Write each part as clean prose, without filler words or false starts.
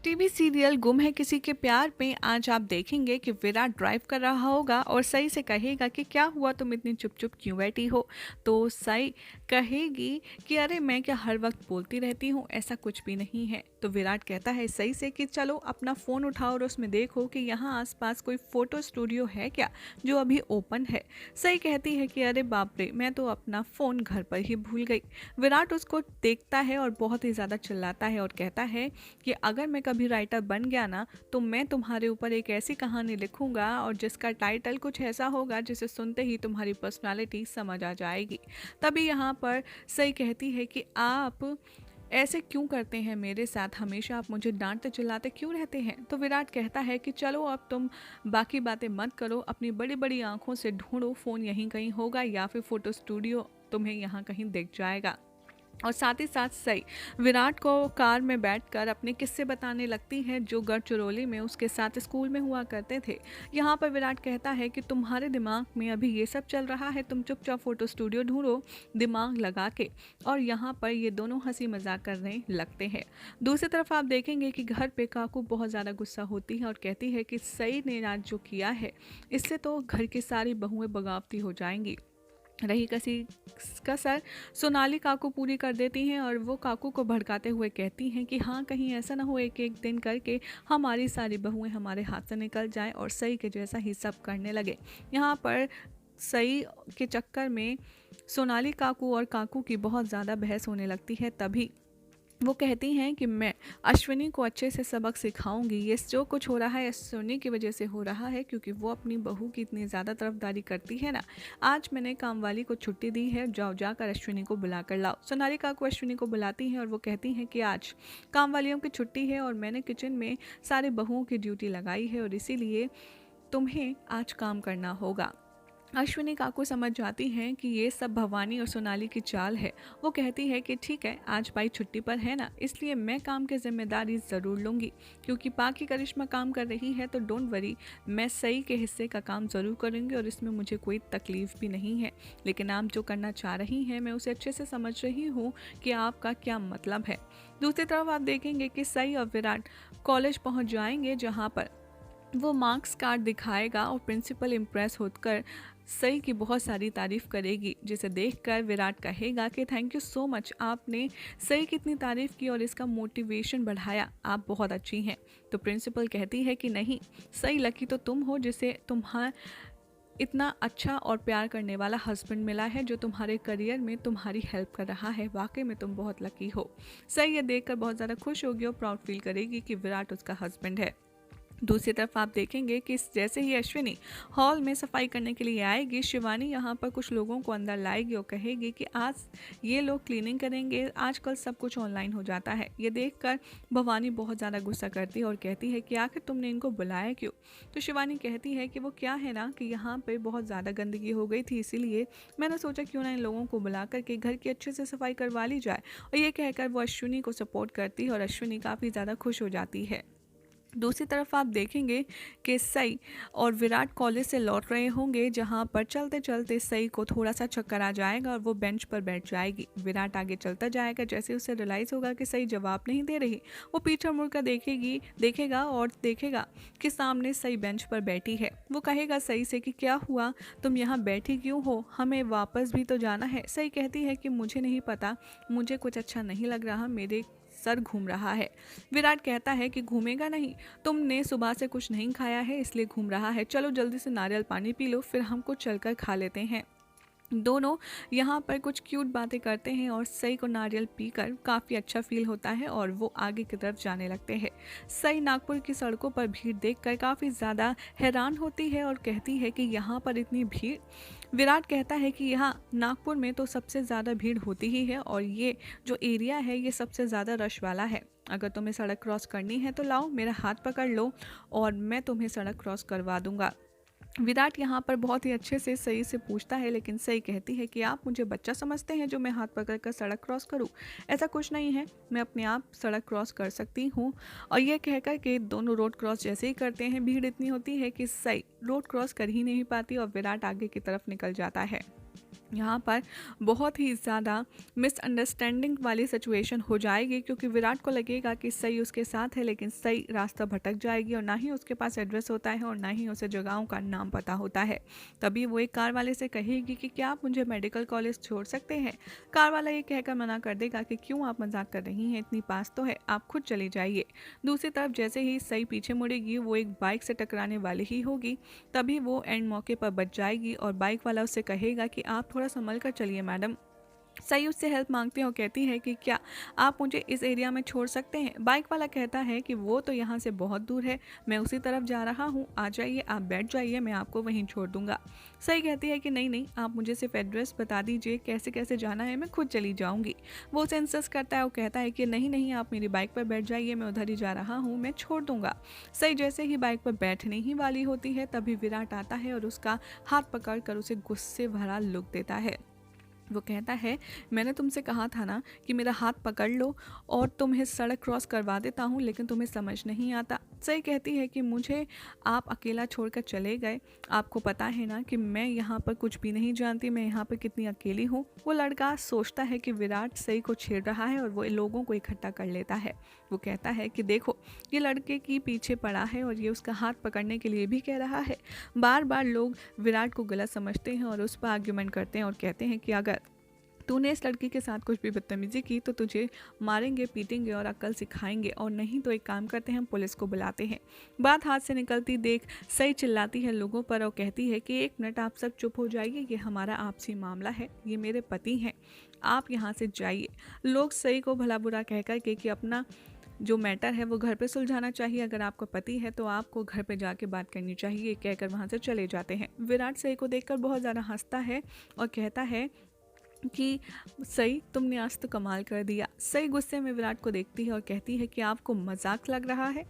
TV serial गुम है किसी के प्यार में आज आप देखेंगे कि विराट ड्राइव कर रहा होगा और सई से कहेगा कि क्या हुआ, तुम इतनी चुप चुप क्यों बैठी हो। तो सई कहेगी कि अरे मैं क्या हर वक्त बोलती रहती हूँ, ऐसा कुछ भी नहीं है। तो विराट कहता है सई से कि चलो अपना फ़ोन उठाओ और उसमें देखो कि यहाँ आसपास कोई फ़ोटो स्टूडियो है क्या जो अभी ओपन है। सई कहती है कि अरे बाप रे, मैं तो अपना फ़ोन घर पर ही भूल गई। विराट उसको देखता है और बहुत ही ज़्यादा चिल्लाता है और कहता है कि अगर मैं कभी राइटर बन गया ना, तो मैं तुम्हारे ऊपर एक ऐसी कहानी लिखूंगा और जिसका टाइटल कुछ ऐसा होगा जिसे सुनते ही तुम्हारी पर्सनालिटी समझ आ जाएगी। तभी यहाँ पर सई कहती है कि आप ऐसे क्यों करते हैं मेरे साथ, हमेशा आप मुझे डांटते चिल्लाते क्यों रहते हैं। तो विराट कहता है कि चलो अब तुम बाकी बातें मत करो, अपनी बड़ी बड़ी आंखों से ढूंढो, फ़ोन यहीं कहीं होगा या फिर फ़ोटो स्टूडियो तुम्हें यहाँ कहीं दिख जाएगा। और साथ ही साथ सई विराट को कार में बैठकर अपने किस्से बताने लगती है जो गढ़चिरौली में उसके साथ स्कूल में हुआ करते थे। यहाँ पर विराट कहता है कि तुम्हारे दिमाग में अभी ये सब चल रहा है, तुम चुपचाप फोटो स्टूडियो ढूंढो दिमाग लगा के। और यहाँ पर ये दोनों हंसी मजाक करने लगते हैं। दूसरी तरफ आप देखेंगे कि घर पे काकू बहुत ज़्यादा गुस्सा होती है और कहती है कि सई ने आज जो किया है इससे तो घर की सारी बहुएं बगावती हो जाएंगी। रही कसी कसर सोनाली काकू पूरी कर देती हैं और वो काकू को भड़काते हुए कहती हैं कि हाँ, कहीं ऐसा ना हो एक एक दिन करके हमारी सारी बहुएं हमारे हाथ से निकल जाएं और सई के जैसा ही सब करने लगे। यहाँ पर सई के चक्कर में सोनाली काकू और काकू की बहुत ज़्यादा बहस होने लगती है। तभी वो कहती हैं कि मैं अश्विनी को अच्छे से सबक सिखाऊंगी, ये जो कुछ हो रहा है अश्विनी की वजह से हो रहा है क्योंकि वो अपनी बहू की इतनी ज़्यादा तरफदारी करती है ना। आज मैंने कामवाली को छुट्टी दी है, जाओ जाकर अश्विनी को बुला कर लाओ। सोनालिका को अश्विनी को बुलाती हैं और वो कहती हैं कि आज कामवालियों की छुट्टी है और मैंने किचन में सारे बहुओं की ड्यूटी लगाई है और इसीलिए तुम्हें आज काम करना होगा। अश्विनी काकू समझ जाती हैं कि ये सब भवानी और सोनाली की चाल है। वो कहती है कि ठीक है, आज भाई छुट्टी पर है ना, इसलिए मैं काम की जिम्मेदारी ज़रूर लूँगी। क्योंकि बाकी करिश्मा काम कर रही है तो डोंट वरी, मैं सई के हिस्से का काम ज़रूर करूँगी और इसमें मुझे कोई तकलीफ़ भी नहीं है। लेकिन आप जो करना चाह रही हैं मैं उसे अच्छे से समझ रही हूँ कि आपका क्या मतलब है। दूसरी तरफ आप देखेंगे कि सई और विराट कॉलेज पहुँच जाएंगे जहाँ पर वो मार्क्स कार्ड दिखाएगा और प्रिंसिपल इम्प्रेस होकर सई की बहुत सारी तारीफ़ करेगी, जिसे देखकर विराट कहेगा कि थैंक यू सो मच, आपने सई की इतनी तारीफ़ की और इसका मोटिवेशन बढ़ाया, आप बहुत अच्छी हैं। तो प्रिंसिपल कहती है कि नहीं, सई लकी तो तुम हो जिसे तुम्हारा इतना अच्छा और प्यार करने वाला हस्बैंड मिला है जो तुम्हारे करियर में तुम्हारी हेल्प कर रहा है, वाकई में तुम बहुत लकी हो। सई ये देखकर बहुत ज़्यादा खुश होगी और प्राउड फील करेगी कि विराट उसका हस्बैंड है। दूसरी तरफ आप देखेंगे कि जैसे ही अश्विनी हॉल में सफाई करने के लिए आएगी, शिवानी यहाँ पर कुछ लोगों को अंदर लाएगी और कहेगी कि आज ये लोग क्लीनिंग करेंगे, आजकल सब कुछ ऑनलाइन हो जाता है। ये देखकर भवानी बहुत ज़्यादा गुस्सा करती है और कहती है कि आखिर तुमने इनको बुलाया क्यों। तो शिवानी कहती है कि वो क्या है ना कि यहाँ पर बहुत ज़्यादा गंदगी हो गई थी, इसीलिए मैंने सोचा क्यों ना इन लोगों को बुला करके घर की अच्छे से सफाई करवा ली जाए। और ये कहकर वो अश्विनी को सपोर्ट करती है और अश्विनी काफ़ी ज़्यादा खुश हो जाती है। दूसरी तरफ आप देखेंगे कि सई और विराट कॉलेज से लौट रहे होंगे जहां पर चलते चलते सई को थोड़ा सा चक्कर आ जाएगा और वो बेंच पर बैठ जाएगी। विराट आगे चलता जाएगा, जैसे उसे रियलाइज़ होगा कि सई जवाब नहीं दे रही, वो पीछे मुड़कर देखेगा और देखेगा कि सामने सई बेंच पर बैठी है। वो कहेगा सई से कि क्या हुआ, तुम यहाँ बैठी क्यों हो, हमें वापस भी तो जाना है। सई कहती है कि मुझे नहीं पता, मुझे कुछ अच्छा नहीं लग रहा, मेरे सर घूम रहा है। विराट कहता है कि घूमेगा नहीं, तुमने सुबह से कुछ नहीं खाया है इसलिए घूम रहा है, चलो जल्दी से नारियल पानी पी लो फिर हम कुछ चलकर खा लेते हैं। दोनों यहाँ पर कुछ क्यूट बातें करते हैं और सई को नारियल पीकर काफ़ी अच्छा फील होता है और वो आगे की तरफ जाने लगते हैं। सई नागपुर की सड़कों पर भीड़ देखकर काफ़ी ज़्यादा हैरान होती है और कहती है कि यहाँ पर इतनी भीड़। विराट कहता है कि यहाँ नागपुर में तो सबसे ज़्यादा भीड़ होती ही है और ये जो एरिया है ये सबसे ज़्यादा रश वाला है। अगर तुम्हें सड़क क्रॉस करनी है तो लाओ मेरा हाथ पकड़ लो और मैं तुम्हें सड़क क्रॉस करवा दूंगा। विराट यहाँ पर बहुत ही अच्छे से सई से पूछता है, लेकिन सई कहती है कि आप मुझे बच्चा समझते हैं जो मैं हाथ पकड़ कर सड़क क्रॉस करूँ। ऐसा कुछ नहीं है, मैं अपने आप सड़क क्रॉस कर सकती हूँ। और यह कहकर के दोनों रोड क्रॉस जैसे ही करते हैं, भीड़ इतनी होती है कि सई रोड क्रॉस कर ही नहीं पाती और विराट आगे की तरफ निकल जाता है। यहाँ पर बहुत ही ज़्यादा मिसअंडरस्टैंडिंग वाली सिचुएशन हो जाएगी, क्योंकि विराट को लगेगा कि सई उसके साथ है, लेकिन सई रास्ता भटक जाएगी और ना ही उसके पास एड्रेस होता है और ना ही उसे जगहों का नाम पता होता है। तभी वो एक कार वाले से कहेगी कि क्या आप मुझे मेडिकल कॉलेज छोड़ सकते हैं। कार वाला ये कहकर मना कर देगा कि क्यों आप मजाक कर रही हैं, इतनी पास तो है, आप खुद चली जाइए। दूसरी तरफ जैसे ही सई पीछे मुड़ेगी, वो एक बाइक से टकराने वाली ही होगी। तभी वो एंड मौके पर बच जाएगी और बाइक वाला उससे कहेगा कि आप थोड़ा संभल कर चलिए मैडम। सई उससे हेल्प मांगती है और कहती है कि क्या आप मुझे इस एरिया में छोड़ सकते हैं। बाइक वाला कहता है कि वो तो यहाँ से बहुत दूर है, मैं उसी तरफ जा रहा हूँ, आ जाइए, आप बैठ जाइए, मैं आपको वहीं छोड़ दूंगा। सई कहती है कि नहीं नहीं, आप मुझे सिर्फ एड्रेस बता दीजिए, कैसे कैसे जाना है, मैं खुद चली जाऊँगी। वो उसे इंसिस्ट करता है और कहता है कि नहीं नहीं, आप मेरी बाइक पर बैठ जाइए, मैं उधर ही जा रहा हूँ, मैं छोड़ दूंगा। सई जैसे ही बाइक पर बैठने ही वाली होती है, तभी विराट आता है और उसका हाथ पकड़ कर उसे गुस्से भरा लुक देता है। वो कहता है, मैंने तुमसे कहा था ना कि मेरा हाथ पकड़ लो और तुम्हें सड़क क्रॉस करवा देता हूँ, लेकिन तुम्हें समझ नहीं आता। सही कहती है कि मुझे आप अकेला छोड़कर चले गए, आपको पता है ना कि मैं यहाँ पर कुछ भी नहीं जानती, मैं यहाँ पर कितनी अकेली हूँ। वो लड़का सोचता है कि विराट सई को छेड़ रहा है और वो लोगों को इकट्ठा कर लेता है। वो कहता है कि देखो, ये लड़के की पीछे पड़ा है और ये उसका हाथ पकड़ने के लिए भी कह रहा है। बार बार लोग विराट को गलत समझते हैं और उस पर आर्ग्यूमेंट करते हैं और कहते हैं कि अगर तूने इस लड़की के साथ कुछ भी बदतमीजी की तो तुझे मारेंगे, पीटेंगे और अक्ल सिखाएंगे, और नहीं तो एक काम करते हैं, हम पुलिस को बुलाते हैं। बात हाथ से निकलती देख सई चिल्लाती है लोगों पर और कहती है कि एक मिनट, आप सब चुप हो जाइए, ये हमारा आपसी मामला है, ये मेरे पति हैं, आप यहाँ से जाइए। लोग सई को भला बुरा कह कर के कि अपना जो मैटर है वो घर पे सुलझाना चाहिए, अगर आपका पति है तो आपको घर पे जाके बात करनी चाहिए, कहकर वहाँ से चले जाते हैं। विराट सई को देखकर बहुत ज़्यादा हंसता है और कहता है कि सई, तुमने आज तो कमाल कर दिया। सई गुस्से में विराट को देखती है और कहती है कि आपको मजाक लग रहा है।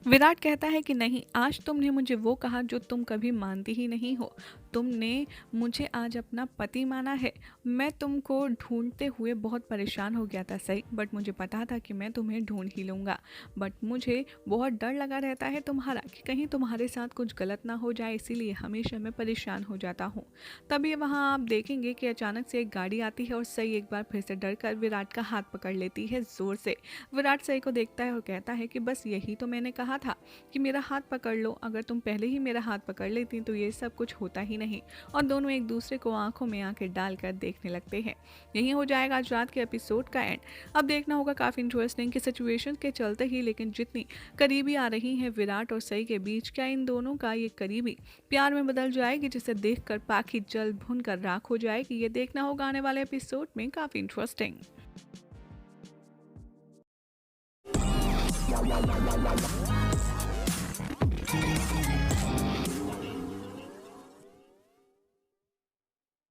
विराट कहता है कि नहीं, आज तुमने मुझे वो कहा जो तुम कभी मानती ही नहीं हो। तुमने मुझे आज अपना पति माना है। मैं तुमको ढूंढते हुए बहुत परेशान हो गया था सही, बट मुझे पता था कि मैं तुम्हें ढूंढ ही लूँगा। बट मुझे बहुत डर लगा रहता है तुम्हारा, कि कहीं तुम्हारे साथ कुछ गलत ना हो जाए, इसीलिए हमेशा मैं परेशान हो जाता हूँ। तभी वहाँ आप देखेंगे कि अचानक से एक गाड़ी आती है और सई एक बार फिर से डर कर विराट का हाथ पकड़ लेती है ज़ोर से। विराट सई को देखता है और कहता है कि बस यही तो मैंने कहा था कि मेरा हाथ पकड़ लो, अगर तुम पहले ही मेरा हाथ पकड़ लेती तो ये सब कुछ होता ही नहीं। और दोनों एक दूसरे को आंखों में आंखें डालकर देखने लगते हैं। यही हो जाएगा आज रात के एपिसोड का एंड। अब देखना होगा काफ़ी इंटरेस्टिंग कि सिचुएशन के चलते ही, लेकिन जितनी करीबी आ रही हैं विराट और सई के बीच, क्या इन दोनों का ये करीबी प्यार में बदल जाएगी, जिसे देखकर पाखी जल भुन कर राख हो जाएगी। ये देखना होगा आने वाले एपिसोड में, काफ़ी इंटरेस्टिंग।